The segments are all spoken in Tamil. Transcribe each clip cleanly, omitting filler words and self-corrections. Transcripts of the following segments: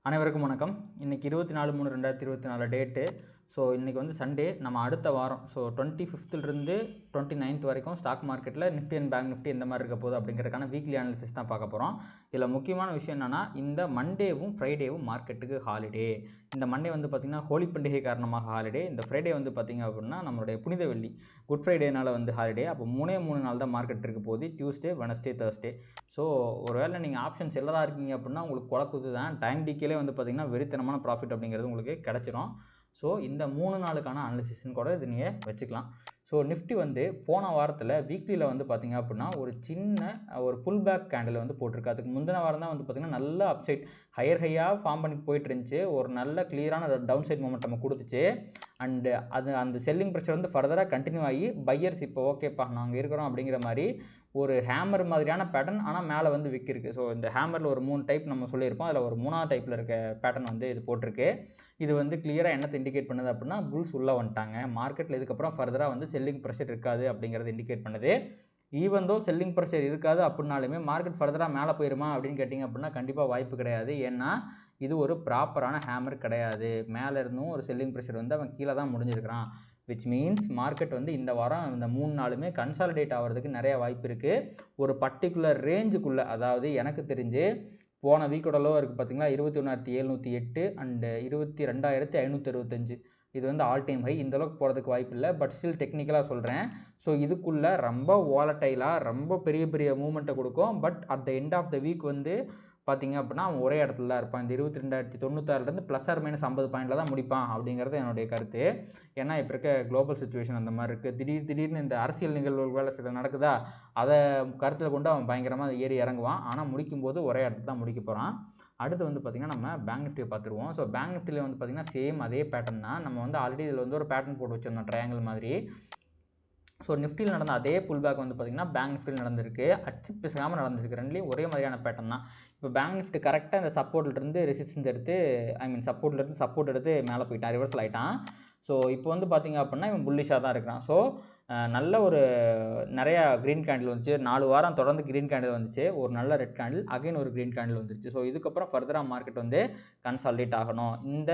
அனைவருக்கும் வணக்கம். இன்றைக்கி 24/3/2024 டேட்டு. ஸோ இன்றைக்கி வந்து சண்டே. நம்ம அடுத்த வாரம் ஸோ 25th 29th வரைக்கும் ஸ்டாக் மார்க்கெட்டில் நிஃப்டி அண்ட் பேங்க் நிஃப்டி எந்த மாதிரி இருக்க போகுது அப்படிங்கிறதுக்கான வீக்லி அனாலிசிஸ் தான் பார்க்க போகிறோம். இதில் முக்கியமான விஷயம் என்னென்னா, இந்த மண்டேவும் ஃப்ரைடேவும் மார்க்கெட்டுக்கு ஹாலிடே. இந்த மண்டே வந்து பார்த்திங்கன்னா ஹோலி பண்டிகை காரணமாக ஹாலிடே. இந்த ஃப்ரைடே வந்து பார்த்திங்க அப்படின்னா நம்மளுடைய புனித வெள்ளி குட் ஃப்ரைடேனால் வந்து ஹாலிடே. அப்போ 3 நாள் தான் மார்க்கெட் இருக்க போகுது, டியூஸ்டே, வெனஸ்டே, தேர்ஸ்டே. ஸோ ஒருவேளை நீங்கள் ஆப்ஷன் செல்லராக இருக்கீங்க அப்படின்னா உங்களுக்கு குழக்குது தான். டைம் டிகேலே வந்து பார்த்திங்கன்னா வெறித்தனமான ப்ராஃபிட் அப்படிங்கிறது உங்களுக்கு கிடச்சிரும். ஸோ இந்த 3 நாளுக்கான அனாலிசிஸ்ன்னு கூட இது நீங்கள் வச்சுக்கலாம். ஸோ நிஃப்டி வந்து போன வாரத்தில் வீக்லியில் வந்து பார்த்திங்க அப்படின்னா ஒரு புல் பேக் கேண்டில் வந்து போட்டிருக்கு. அதுக்கு முந்தின வாரம் தான் வந்து பார்த்திங்கன்னா நல்ல அப்சைட் ஹையாக ஃபார்ம் பண்ணி போயிட்டு இருந்துச்சு. ஒரு நல்ல கிளியரான டவுன் சைட் மொமெண்டம் கொடுத்துச்சு. அண்டு அந்த செல்லிங் ப்ரெஷர் வந்து ஃபர்தராக கண்டினியூ ஆகி பையர்ஸ் இப்போ ஓகேப்பா நாங்கள் இருக்கிறோம் அப்படிங்கிற மாதிரி ஒரு ஹேமர் மாதிரியான பேட்டர்ன், ஆனால் மேலே வந்து விக் இருக்குது. ஸோ இந்த ஹேமரில் ஒரு 3 டைப் நம்ம சொல்லியிருப்போம். அதில் ஒரு 3ஆவது டைப்பில் இருக்க பேட்டர்ன் வந்து இது போட்டிருக்கு. இது வந்து கிளியராக என்னத்தை இண்டிகேட் பண்ணுது அப்படின்னா, புல்ஸ் உள்ளே வந்துட்டாங்க மார்க்கெட்டில். இதுக்கப்புறம் ஃபர்தராக வந்து செல்லிங் ப்ரெஷர் இருக்காது அப்படிங்கிறது இண்டிகேட் பண்ணுது. ஈவன் தோ செல்லிங் ப்ரெஷர் இருக்காது அப்படின்னாலுமே மார்க்கெட் ஃபர்தராக மேலே போயிருமா அப்படின்னு கேட்டிங்க அப்படின்னா கண்டிப்பாக வாய்ப்பு கிடையாது. ஏன்னா இது ஒரு ப்ராப்பரான ஹேமர் கிடையாது. மேலே இருந்தும் ஒரு செல்லிங் ப்ரெஷர் வந்து அவன் கீழே தான் முடிஞ்சிருக்கிறான். விச் மீன்ஸ் மார்க்கெட் வந்து இந்த வாரம் இந்த 3 நாளுமே கன்சாலிடேட் ஆகிறதுக்கு நிறைய வாய்ப்பு இருக்குது. ஒரு பர்டிகுலர் ரேஞ்சுக்குள்ளே, அதாவது எனக்கு தெரிஞ்சு போன வீக்கோட லோ இருக்குது பார்த்திங்களா, 21,708 அண்டு 22,565. இது வந்து ஆல் டைம் ஹை. இந்தளவுக்கு போகிறதுக்கு வாய்ப்பு இல்லை. பட் ஸ்டில் டெக்னிக்கலாக சொல்கிறேன். ஸோ இதுக்குள்ளே ரொம்ப வாலட்டைலாக ரொம்ப பெரிய மூமெண்ட்டை கொடுக்கும். But at the end of the week வந்து பார்த்திங்க அப்படின்னா அவன் ஒரே இடத்துல தான் இருப்பான். இந்த 22,096 +- 50 பாயிண்டில் தான் முடிப்பான் அப்படிங்கிறது என்னுடைய கருத்து. ஏன்னா இப்போ இருக்க குளோபல் சுச்சுவேஷன் அந்த மாதிரி இருக்குது. திடீர்னு இந்த அரசியல் நிகழ்வுகள் வேலை சில நடக்குதா, அதை கருத்தில் கொண்டு அவன் பயங்கரமாக ஏறி இறங்குவான். ஆனால் முடிக்கும்போது ஒரே இடத்துல தான் முடிக்க போகிறான். அடுத்து வந்து பார்த்திங்கன்னா நம்ம பேங்க் நிஃப்டியை பார்த்துருவோம். ஸோ பேங்க் நிஃப்டியில் வந்து பார்த்திங்கன்னா சேம் அதே பேட்டர்ன் தான். நம்ம வந்து ஆல்ரெடி இதில் வந்து ஒரு பேட்டர்ன் போட்டு வச்சுருந்தோம் ட்ரையாங்கிள் மாதிரி. ஸோ நிஃப்டியில் நடந்த அதே புல் பேக் வந்து பார்த்திங்கன்னா பேங்க் நிஃப்டியில் நடந்திருக்கு. அச்சு பிசாமல் நடந்திருக்கு. ரெண்டுலேயும் ஒரே மாதிரியான பேட்டர்ன் தான். இப்போ பேங்க் நிஃப்டி கரெக்டாக இந்த சப்போர்ட்லேருந்து ரெசிஸ்டன்ஸ் எடுத்து சப்போர்ட்லேருந்து சப்போர்ட் எடுத்து மேலே போயிட்டான், ரிவர்சல் ஆகிட்டான். ஸோ இப்போ வந்து பார்த்திங்க அப்படின்னா இவன் புல்லிஷாக தான் இருக்கிறான். ஸோ நல்ல ஒரு நிறையா க்ரீன் கேண்டில் வந்துச்சு. 4 வாரம் தொடர்ந்து க்ரீன் கேண்டில் வந்துச்சு. ஒரு நல்ல ரெட் கேண்டில், அகைன் ஒரு க்ரீன் கேண்டில் வந்துருச்சு. ஸோ இதுக்கப்புறம் ஃபர்தராக மார்க்கெட் வந்து கன்சாலிடேட் ஆகணும். இந்த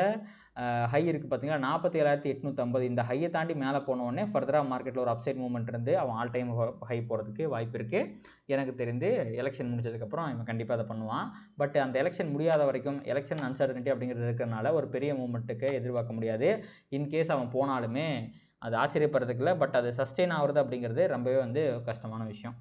ஹை இருக்குது பார்த்திங்கன்னா 47,850. இந்த ஹையை தாண்டி மேலே போனோடனே ஃபர்தராக மார்க்கெட்டில் ஒரு அப்சைட் மூவ்மெண்ட் இருந்து அவன் ஆல் டைம் ஹை போகிறதுக்கு வாய்ப்பு இருக்குது. எனக்கு தெரிந்து எலெக்ஷன் முடிஞ்சதுக்கப்புறம் இவன் கண்டிப்பாக அதை பண்ணுவான். பட் அந்த எலெக்ஷன் முடியாத வரைக்கும் எலெக்ஷன் அன்சர்டனிட்டி அப்படிங்கிறது இருக்கிறனால ஒரு பெரிய மூவ்மெண்ட்டுக்கு எதிர்பார்க்க முடியாது. இன்கேஸ் அவன் போனாலுமே அது ஆச்சரியப்படுறதுக்கு இல்லை. பட் அது சஸ்டெயின் ஆகுறது அப்படிங்கிறது ரொம்பவே வந்து கஷ்டமான விஷயம்.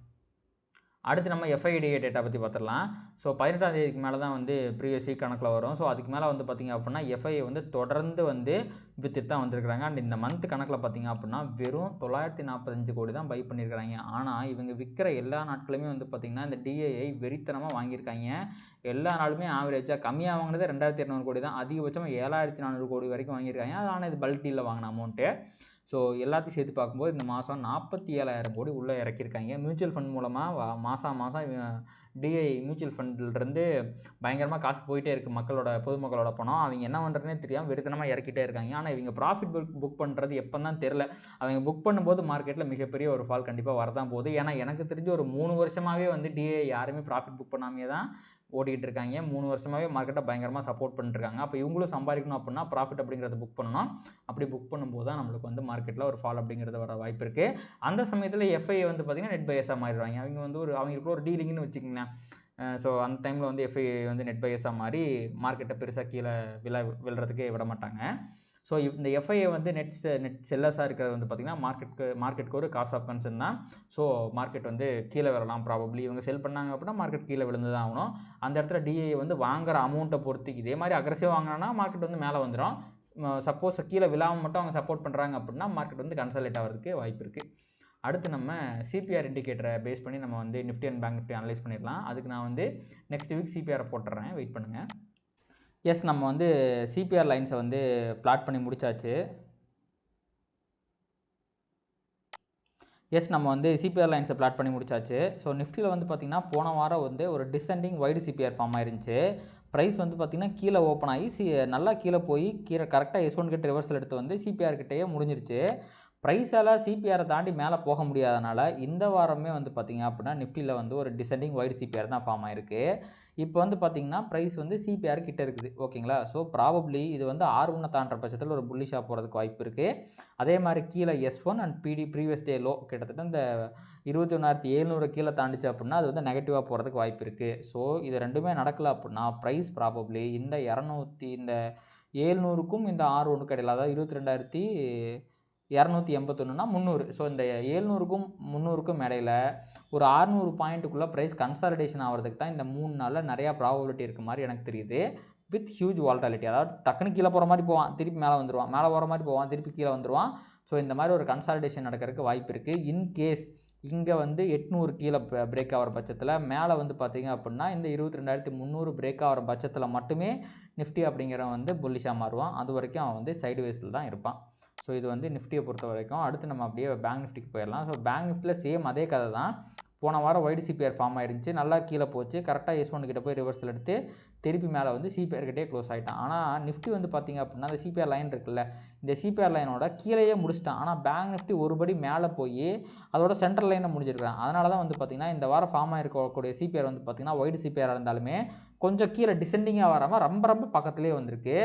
அடுத்து நம்ம FIDA டேட்டா பற்றி பார்த்துடலாம். ஸோ 18ஆம் தேதிக்கு மேலே தான் வந்து ப்ரீவியஸ் வீக் கணக்கில் வரும். ஸோ அதுக்கு மேலே வந்து பார்த்திங்க அப்படின்னா FIA வந்து தொடர்ந்து வந்து வித்துட்டு தான் வந்திருக்கிறாங்க. அண்ட் இந்த மந்த் கணக்கில் பார்த்திங்க அப்படின்னா வெறும் 945 கோடி தான் பை பண்ணியிருக்கிறாங்க. ஆனால் இவங்க விற்கிற எல்லா நாட்களுமே வந்து பார்த்திங்கன்னா இந்த DAI வெறித்தனமாக வாங்கியிருக்காங்க. எல்லா நாளுமே ஆவரேஜாக கம்மியாக வாங்கினது 2,200 கோடி தான். அதிகபட்சமாக 7,400 கோடி வரைக்கும் வாங்கியிருக்காங்க. ஆனால் இது பல்க் டீலில் வாங்கின அமௌண்ட்டு. ஸோ எல்லாத்தையும் சேர்த்து பார்க்கும்போது இந்த மாதம் 47,000 கோடி உள்ளே இறக்கியிருக்காங்க. மியூச்சுவல் ஃபண்ட் மூலமாக மாதம் DI மியூச்சுவல் ஃபண்டிலிருந்து பயங்கரமாக காசு போயிட்டே இருக்குது. பொதுமக்களோட பணம். அவங்க என்ன பண்ணுறதுனே தெரியாமல் வெறித்தனமாக இறக்கிட்டே இருக்காங்க. ஆனால் இவங்க ப்ராஃபிட் புக் பண்ணுறது எப்போ தான் தெரில. அவங்க புக் பண்ணும்போது மார்க்கெட்டில் மிகப்பெரிய ஒரு ஃபால் கண்டிப்பாக வரதான் போகுது. ஏன்னா எனக்கு தெரிஞ்சு ஒரு 3 வருஷமாகவே வந்து DI யாருமே ப்ராஃபிட் புக் பண்ணாமே தான் ஓடிக்கிட்டு இருக்காங்க. 3 வருஷமாகவே மார்க்கெட்டை பயங்கரமாக சப்போர்ட் பண்ணிட்டுருக்காங்க. அப்போ இவங்களும் சம்பாதிக்கணும் அப்படின்னா ப்ராஃபிட் அப்படிங்கிறத புக் பண்ணணும். அப்படி புக் பண்ணும்போது தான் நம்மளுக்கு வந்து மார்க்கெட்டில் ஒரு ஃபால் அப்படிங்கிறது வர வாய்ப்பு இருக்குது. அந்த சமயத்தில் FIA வந்து பார்த்திங்கன்னா நெட் பையர்ஸாக மாறிடுவாங்க. அவங்க வந்து அவங்களுக்கு ஒரு டீலிங்னு வச்சுக்கிங்களேன். ஸோ அந்த டைமில் வந்து FIA வந்து நெட் பையர்ஸாக மாறி மார்க்கெட்டை பெருசாக கீழே விழுறதுக்கே விட மாட்டாங்க. ஸோ இந்த FIA வந்து நெட் செல்லர்ஸாக இருக்கிறது வந்து பார்த்திங்கன்னா மார்க்கெட்டுக்கு ஒரு காஸ் ஆஃப் கன்சர்ன் தான். ஸோ மார்க்கெட் வந்து கீழே விழலாம் ப்ராபப்ளி. இவங்க செல் பண்ணாங்க அப்படின்னா மார்க்கெட் கீழே விழுந்து தான் ஆகணும். அந்த இடத்துல DI வந்து வாங்குகிற அமௌண்ட்டை பொறுத்து இதே மாதிரி அக்ரெசிவாக வாங்கினா மார்க்கெட் வந்து மேலே வந்துடும். சப்போஸ் கீழே விழாமல் மட்டும் அவங்க சப்போர்ட் பண்ணுறாங்க அப்படின்னா மார்க்கெட் வந்து கன்சாலிடேட் ஆகிறதுக்கு வாய்ப்பு இருக்குது. அடுத்து நம்ம CPR இண்டிகேட்டரை பேஸ் பண்ணி நம்ம வந்து Nifty and bank Nifty analyse பண்ணிடலாம். அதுக்கு நான் வந்து நெக்ஸ்ட் வீக் CPR போட்டுறேன், வெயிட் பண்ணுங்கள். எஸ், நம்ம வந்து CPR லைன்ஸை வந்து பிளாட் பண்ணி முடிச்சாச்சு. நம்ம வந்து CPR லைன்ஸை பிளாட் பண்ணி முடிச்சாச்சு. ஸோ நிஃப்டியில் வந்து பார்த்திங்கன்னா போன வாரம் வந்து ஒரு டிசெண்டிங் வைடு CPR ஃபார்ம் ஆயிருந்துச்சு. ப்ரைஸ் வந்து பார்த்திங்கன்னா கீழே ஓப்பன் ஆகி நல்லா கீழே போய் கரெக்டாக S1 கிட்ட ரிவர்சல் எடுத்து வந்து CPR கிட்டேயே முடிஞ்சிருச்சு. ப்ரைஸால் சிபிஆரை தாண்டி மேலே போக முடியாதனால இந்த வாரமே வந்து பார்த்திங்க அப்படின்னா நிஃப்டியில் வந்து ஒரு டிசெண்டிங் வைடு சிபிஆர் தான் ஃபார்ம் ஆயிருக்கு. இப்போ வந்து பார்த்திங்கன்னா ப்ரைஸ் வந்து சிபிஆர் கிட்ட இருக்குது. ஓகேங்களா? ஸோ ப்ராபப்ளி இது வந்து R1 தாண்டுற பட்சத்தில் ஒரு புல்லிஷாக போகிறதுக்கு வாய்ப்பு இருக்குது. அதே மாதிரி கீழே S1 and previous day low கிட்டத்தட்ட இந்த 21,700 கீழே தாண்டிச்சு அப்படின்னா அது வந்து நெகட்டிவாக போகிறதுக்கு வாய்ப்பு இருக்குது. ஸோ இது ரெண்டுமே நடக்கலை அப்படின்னா ப்ரைஸ் ப்ராபப்ளி இந்த 700க்கும் இந்த R1க்கும் இடையில, அதாவது 22,281னா 300. ஸோ இந்த 700க்கும் 300க்கும் இடையில ஒரு 600 பாயிண்ட்டுக்குள்ளே ப்ரைஸ் கன்சாலிடேஷன் ஆகிறதுக்கு தான் இந்த 3 நாளில் நிறையா ப்ராபபிலிட்டி இருக்க மாதிரி எனக்கு தெரியுது. வித் ஹியூஜ் வால்டாலிட்டி, அதாவது டக்குன்னு கீழே போகிற மாதிரி போவான், திருப்பி மேலே வந்துடுவான், மேலே போகிற மாதிரி போவான், திருப்பி கீழே வந்துடுவான். ஸோ இந்த மாதிரி ஒரு கன்சாலிடேஷன் நடக்கிறதுக்கு வாய்ப்பு இருக்குது. இன்கேஸ் இங்கே வந்து 800 கீழே பிரேக் ஆகிற பட்சத்தில் மேலே வந்து பார்த்திங்க அப்படின்னா இந்த 22,300 பிரேக் ஆகிற பட்சத்தில் மட்டுமே நிஃப்டி அப்படிங்கிறவன் வந்து புல்லிஷாக மாறுவான். அது வரைக்கும் அவன் வந்து சைடுவேஸில் தான் இருப்பான். ஸோ இது வந்து நிஃப்டியை பொறுத்த வரைக்கும். அடுத்து நம்ம அப்படியே பேங்க் நிஃப்டிக்கு போயிடலாம். ஸோ பேங்க் நிஃப்டியில் சேம் அதே கதை தான். போன வாரம் வைடு சிபிஆர் ஃபார்ம் ஆயிருந்துச்சு, நல்லா கீழே போச்சு, கரெக்டாக S1 கிட்ட போய் ரிவர்ஸில் எடுத்து திருப்பி மேலே வந்து சிபிஆர் கிட்டே க்ளோஸ் ஆகிட்டான். ஆனால் நிஃப்டி வந்து பார்த்திங்க அப்படின்னா அந்த சிபிஆர் லைன் இருக்குல்ல, இந்த சிபிஆர் லைனோட கீழேயே முடிச்சிட்டான். ஆனால் பேங்க் நிஃப்டி ஒருபடி மேலே போய் அதோட சென்ட்ரல் லைனை முடிஞ்சிருக்கான். அதனால தான் வந்து பார்த்திங்கன்னா இந்த வாரம் ஃபார்ம் ஆகிருக்கக்கூடிய சிபிஆர் வந்து பார்த்திங்கன்னா வைடு சிபிஆராக இருந்தாலுமே கொஞ்சம் கீழே டிசெண்டிங்காக வராமல் ரொம்ப பக்கத்துலேயே வந்திருக்கு.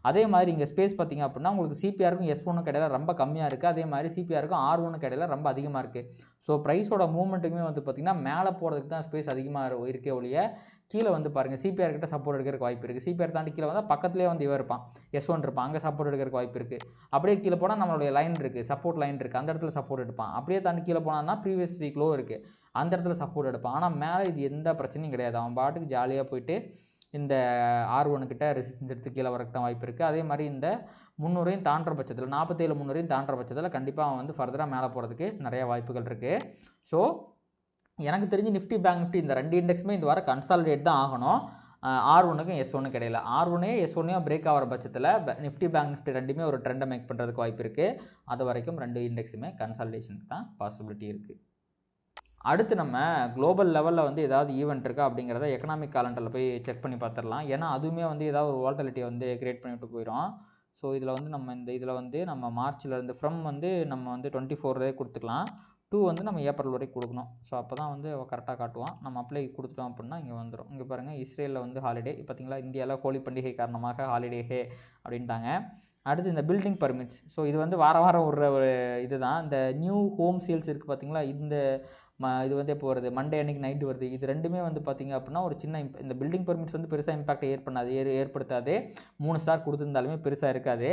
அதே மாதிரி இங்கே ஸ்பேஸ் பார்த்திங்க அப்படின்னா உங்களுக்கு சிபிஆருக்கும் S1க்கும் இடையில ரொம்ப கம்மியாக இருக்குது. அதே மாதிரி சிபிஆருக்கும் R1க்கு இடையில ரொம்ப அதிகமாக இருக்குது. ஸோ ப்ரைஸோட மூவ்மெண்ட்டுக்குமே வந்து பார்த்திங்கன்னா மேலே போகிறதுக்கு தான் ஸ்பேஸ் அதிகமாக இருக்கே ஒழிய கீழே வந்து பாருங்கள் சிபிஆர் கிட்ட சப்போர்ட் எடுக்கிறதுக்கு வாய்ப்பு இருக்குது. சிபிஆர் தாண்டி கீழே வந்தால் பக்கத்துலேயே வந்து இவன் இருப்பான், S1 இருப்பான், அங்கே சப்போர்ட் எடுக்கிறதுக்கு வாய்ப்பு இருக்குது. அப்படியே கீழே போனால் நம்மளுடைய லைன் இருக்குது, சப்போர்ட் லைன் இருக்குது, அந்த இடத்துல சப்போர்ட் எடுப்பான். அப்படியே தாண்டி கீழே போனான்னா ப்ரீவியஸ் வீக் லோ இருக்குது, அந்த இடத்துல சப்போர்ட் எடுப்பான். ஆனால் மேலே இது எந்த பிரச்சனையும் கிடையாது, அவன் பாட்டுக்கு ஜாலியாக போயிட்டு இந்த R1 கிட்ட ரெசிஸ்டன்ஸ் எடுத்து கீழே வரக்கு தான் வாய்ப்பு இருக்குது. அதே மாதிரி இந்த 300ஐயும் தாண்டுற பட்சத்தில் 47,300ஐயும் தாண்டுற பட்சத்தில் கண்டிப்பாக அவன் வந்து ஃபர்தராக மேலே போகிறதுக்கு நிறைய வாய்ப்புகள் இருக்குது. ஸோ எனக்கு தெரிஞ்சு நிஃப்டி பேங்க் நிஃப்டி இந்த 2 இண்டெக்ஸுமே இந்த வாரம் கன்சாலிடேட் தான் ஆகணும். R1க்கும் S1க்கும் இடையில R1 பிரேக் ஆகிற பட்சத்தில் நிஃப்டி பேங்க் நிஃப்டி ரெண்டுமே ஒரு ட்ரெண்டை மேக் பண்ணுறதுக்கு வாய்ப்பு இருக்குது. அது வரைக்கும் 2 இண்டெக்ஸுமே கன்சாலிடேஷனுக்கு தான் பாசிபிலிட்டி இருக்குது. அடுத்து நம்ம குளோபல் லெவலில் வந்து ஏதாவது ஈவெண்ட் இருக்கா அப்படிங்கிறத எக்கனாமிக் காலண்டரில் போய் செக் பண்ணி பார்த்துடலாம். ஏன்னா அதுவுமே வந்து ஏதாவது ஒரு வால்டாலிட்டியை வந்து கிரியேட் பண்ணிவிட்டு போயிடும். ஸோ இதில் வந்து நம்ம மார்ச்லேருந்து வந்து நம்ம வந்து 24 கொடுத்துக்கலாம், 2 வந்து நம்ம ஏப்ரல் வரைக்கும் கொடுக்கணும். ஸோ அப்போ தான் வந்து கரெக்டாக காட்டுவான். நம்ம அப்ளை கொடுத்துட்டோம் அப்படின்னா இங்கே வந்துடும். இங்கே பாருங்கள், இஸ்ரேலில் வந்து ஹாலிடே, பார்த்திங்களா, இந்தியாவில் ஹோலி பண்டிகை காரணமாக ஹாலிடே அப்படின்ட்டாங்க. அடுத்து இந்த பில்டிங் பர்மிட்ஸ். ஸோ இது வந்து வாரம் விடுற ஒரு இது தான். இந்த நியூ ஹோம் சேல்ஸ் இருக்குது பார்த்திங்களா, இது வந்து எப்போ வருது, மண்டே அன்றைக்கி நைட்டு வருது. இது ரெண்டுமே வந்து பார்த்திங்க அப்படின்னா ஒரு சின்ன இந்த பில்டிங் பர்மிட்ஸ் வந்து பெருசாக இம்பாக்ட் ஏற்படுத்தாது. 3 ஸ்டார் கொடுத்துருந்தாலுமே பெருசாக இருக்காது.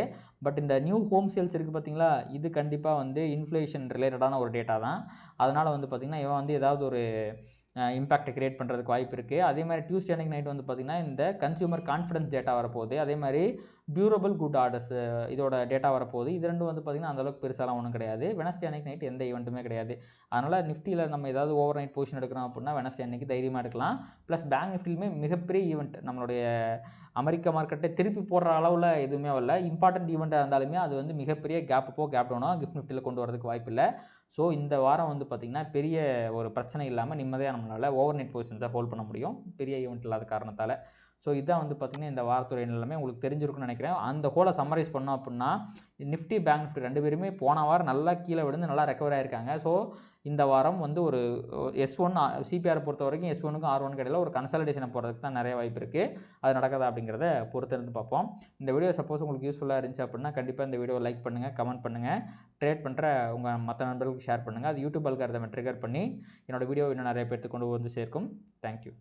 பட் இந்த நியூ ஹோம் சேல்ஸ் இருக்குது பார்த்திங்களா, இது கண்டிப்பாக வந்து இன்ஃப்ளேஷன் ரிலேட்டடான ஒரு டேட்டா தான். அதனால் வந்து பார்த்திங்கன்னா இவன் வந்து ஏதாவது ஒரு இம்பாக்டை கிரியேட் பண்ணுறதுக்கு வாய்ப்பு இருக்குது. அதே மாதிரி டியூஸ்டே அன்றைக்கி நைட் வந்து பார்த்திங்கன்னா இந்த கன்சியூமர் கான்ஃபிடன்ஸ் டேட்டா வரப்போகுது. அதே மாதிரி டியூரபிள் குட் ஆர்டர்ஸ் இதோட டேட்டா வரப்போகுது. இது ரெண்டும் வந்து பார்த்திங்கன்னா அந்தளவுக்கு பெருசாலாம் ஒன்றும் கிடையாது. வெனஸ்டே அன்றைக்கி நைட் எந்த ஈவெண்ட்டுமே கிடையாது. அதனால் நிஃப்டியில் நம்ம ஏதாவது ஓவர் நைட் பொசிஷன் எடுக்கிறோம் அப்படின்னா வெனஸ்டே அன்றைக்கி தைரியமாக எடுக்கலாம். ப்ளஸ் பேங்க் நிஃப்டிலுமே மிகப்பெரிய ஈவெண்ட், நம்மளுடைய அமெரிக்க மார்க்கெட்டை திருப்பி போடுற அளவில் எதுவுமே வரல. இம்பார்ட்டன்ட் ஈவெண்ட்டாக இருந்தாலுமே அது வந்து மிகப்பெரிய கேப் டவுனாக கிஃப்ட் நிஃப்டியில் கொண்டு வரதுக்கு வாய்ப்பு இல்லை. ஸோ இந்த வாரம் வந்து பார்த்திங்கன்னா பெரிய ஒரு பிரச்சனை இல்லாமல் நிம்மதியாக நம்மளால் ஓவர் நைட் பொசிஷன்ஸை ஹோல்ட் பண்ண முடியும், பெரிய ஈவெண்ட் இல்லாத காரணத்தால். ஸோ இதுதான் வந்து பார்த்திங்கன்னா இந்த வாரத்துடைய நிலைமை உங்களுக்கு தெரிஞ்சிருக்குன்னு நினைக்கிறேன். அந்த ஹோலை சம்மரைஸ் பண்ணோம் அப்படின்னா நிஃப்டி பேங்க் நிஃப்டி 2 பேருமே போன வாரம் நல்லா கீழே விழுந்து நல்லா ரெக்கவர் ஆகிருக்காங்க. ஸோ இந்த வாரம் வந்து ஒரு S1 சிபிஆர் பொறுத்த வரைக்கும் S1க்கும் R1க்கும் இடையில ஒரு கன்சாலிடேஷனை போகிறதுக்கு தான் நிறைய வாய்ப்பு இருக்குது. அது நடக்குதா அப்படிங்கிறத பொறுத்திருந்து பார்ப்போம். இந்த வீடியோ சப்போஸ் உங்களுக்கு யூஸ்ஃபுல்லாக இருந்துச்சு அப்படின்னா கண்டிப்பாக இந்த வீடியோ லைக் பண்ணுங்கள், கமெண்ட் பண்ணுங்கள், ட்ரேட் பண்ணுற உங்கள் மற்ற நண்பர்களுக்கு ஷேர் பண்ணுங்கள். அது யூடியூப் அல்காரிதமை ட்ரிகர் பண்ணி என்னோடய வீடியோ இன்னும் நிறைய பேருக்கு கொண்டு வந்து சேர்க்கும். தேங்க்யூ.